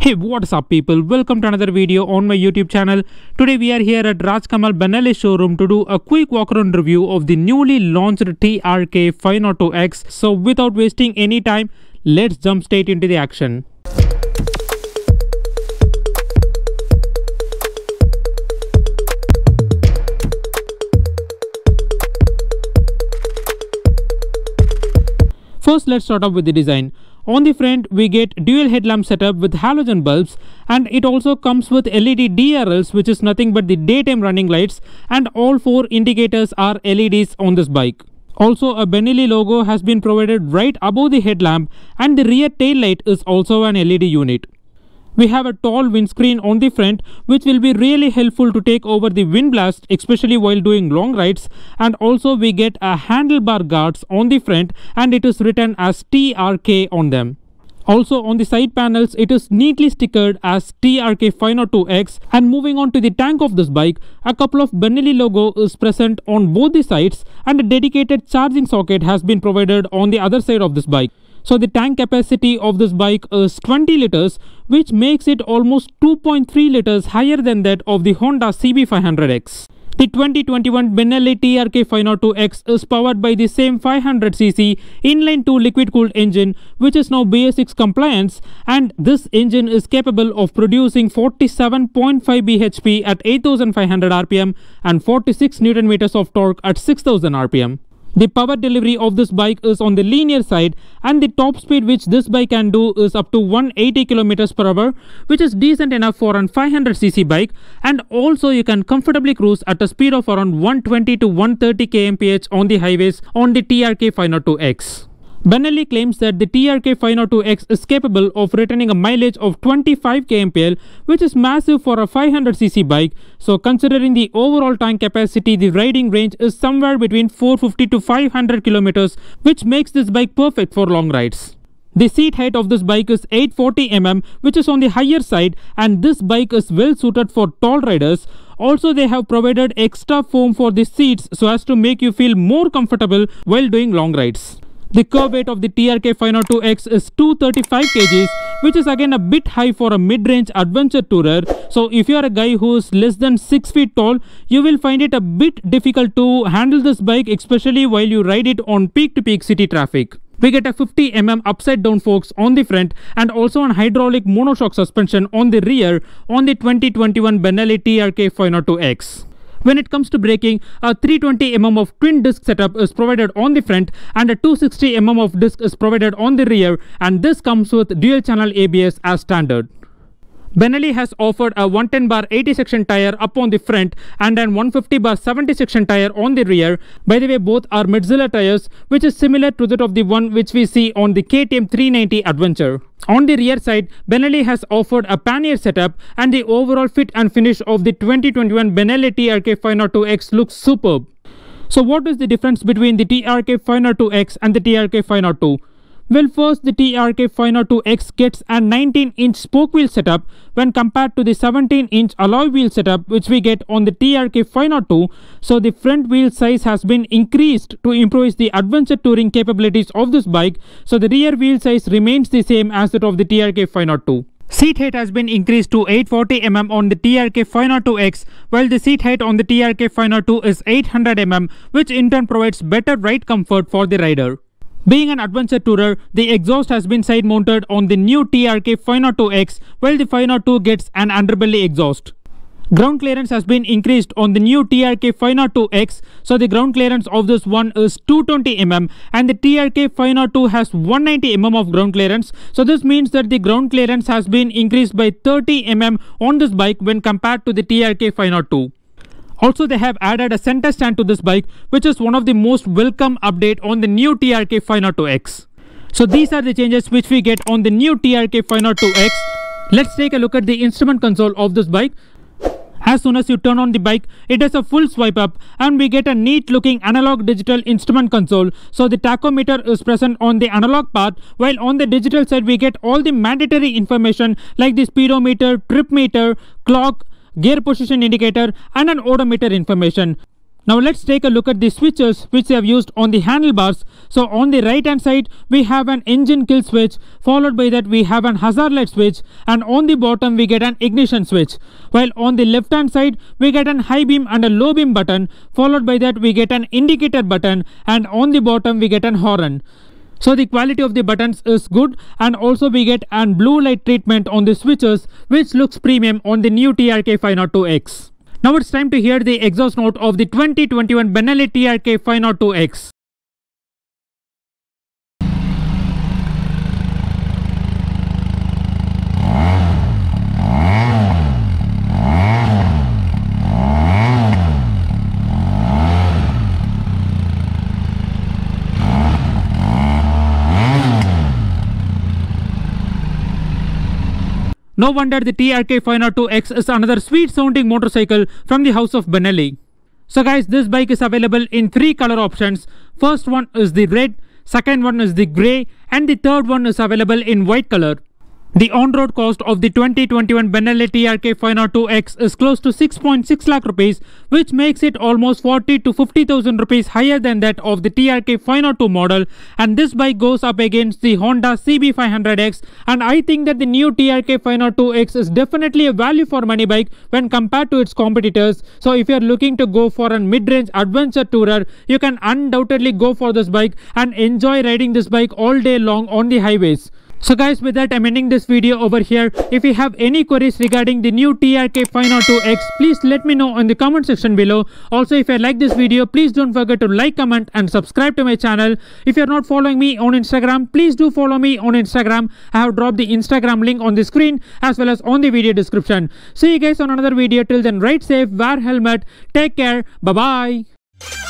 Hey, what's up people, welcome to another video on my YouTube channel. Today we are here at Rajkamal Benelli showroom to do a quick walk around review of the newly launched TRK 502X. So without wasting any time, let's jump straight into the action. First, let's start off with the design. On the front, we get dual headlamp setup with halogen bulbs, and it also comes with LED DRLs, which is nothing but the daytime running lights, and all four indicators are LEDs on this bike. Also, a Benelli logo has been provided right above the headlamp, and the rear tail light is also an LED unit. We have a tall windscreen on the front, which will be really helpful to take over the wind blast, especially while doing long rides. And also we get a handlebar guards on the front, and it is written as TRK on them. Also on the side panels, it is neatly stickered as TRK 502X. And moving on to the tank of this bike, a couple of Benelli logo is present on both the sides, and a dedicated charging socket has been provided on the other side of this bike. So the tank capacity of this bike is 20 liters, which makes it almost 2.3 liters higher than that of the Honda CB500X. The 2021 Benelli TRK 502X is powered by the same 500cc inline 2 liquid cooled engine, which is now BS6 compliance, and this engine is capable of producing 47.5 bhp at 8500 rpm and 46 Nm of torque at 6000 rpm. The power delivery of this bike is on the linear side, and the top speed which this bike can do is up to 180 km per hour, which is decent enough for an 500cc bike. And also you can comfortably cruise at a speed of around 120 to 130 kmph on the highways on the TRK 502X. Benelli claims that the TRK 502X is capable of returning a mileage of 25 kmpl, which is massive for a 500cc bike. So considering the overall tank capacity, the riding range is somewhere between 450 to 500 kilometers, which makes this bike perfect for long rides. The seat height of this bike is 840 mm, which is on the higher side, and this bike is well suited for tall riders. Also, they have provided extra foam for the seats so as to make you feel more comfortable while doing long rides. The curb weight of the TRK 502X is 235 kgs, which is again a bit high for a mid-range adventure tourer. So if you are a guy who is less than 6 feet tall, you will find it a bit difficult to handle this bike, especially while you ride it on peak-to-peak city traffic. We get a 50 mm upside down forks on the front, and also an hydraulic monoshock suspension on the rear on the 2021 Benelli TRK 502X. When it comes to braking, a 320 mm of twin disc setup is provided on the front, and a 260 mm of disc is provided on the rear, and this comes with dual channel ABS as standard. Benelli has offered a 110/80 section tire up on the front and an 150/70 section tire on the rear. By the way, both are Metzeler tires, which is similar to that of the one which we see on the KTM 390 Adventure. On the rear side, Benelli has offered a pannier setup, and the overall fit and finish of the 2021 Benelli TRK 502X looks superb. So what is the difference between the TRK 502X and the TRK 502? Well, first, the TRK 502X gets a 19-inch spoke wheel setup when compared to the 17-inch alloy wheel setup which we get on the TRK 502. So the front wheel size has been increased to improve the adventure touring capabilities of this bike. So the rear wheel size remains the same as that of the TRK 502. Seat height has been increased to 840 mm on the TRK 502X, while the seat height on the TRK 502 is 800 mm, which in turn provides better ride comfort for the rider. Being an adventure tourer, the exhaust has been side mounted on the new TRK 502X, while the 502 gets an underbelly exhaust. Ground clearance has been increased on the new TRK 502X, so the ground clearance of this one is 220 mm, and the TRK 502 has 190 mm of ground clearance. So this means that the ground clearance has been increased by 30 mm on this bike when compared to the TRK 502. Also, they have added a center stand to this bike, which is one of the most welcome update on the new TRK 502X. So these are the changes which we get on the new TRK 502X. Let's take a look at the instrument console of this bike. As soon as you turn on the bike, it has a full swipe up, and we get a neat looking analog digital instrument console. So the tachometer is present on the analog part, while on the digital side we get all the mandatory information like the speedometer, trip meter, clock, gear position indicator, and an odometer information. Now let's take a look at the switches which they have used on the handlebars. So on the right hand side we have an engine kill switch, followed by that we have an hazard light switch, and on the bottom we get an ignition switch. While on the left hand side we get an high beam and a low beam button, followed by that we get an indicator button, and on the bottom we get an horn. So the quality of the buttons is good, and also we get an blue light treatment on the switches which looks premium on the new TRK 502X. Now it's time to hear the exhaust note of the 2021 Benelli TRK 502X. No wonder the TRK 502X is another sweet sounding motorcycle from the house of Benelli. So guys, this bike is available in 3 color options. First one is the red, second one is the grey, and the third one is available in white color. The on-road cost of the 2021 Benelli TRK 502X is close to 6.6 lakh rupees, which makes it almost 40 to 50,000 rupees higher than that of the TRK 502 model, and this bike goes up against the Honda CB500X, and I think that the new TRK 502X is definitely a value for money bike when compared to its competitors. So if you are looking to go for a mid-range adventure tourer, you can undoubtedly go for this bike and enjoy riding this bike all day long on the highways. So guys, with that I'm ending this video over here. If you have any queries regarding the new TRK 502X, please let me know in the comment section below. Also, if you like this video, please don't forget to like, comment and subscribe to my channel. If you are not following me on Instagram, please do follow me on Instagram. I have dropped the Instagram link on the screen as well as on the video description. See you guys on another video. Till then, ride safe, wear helmet, take care, bye bye.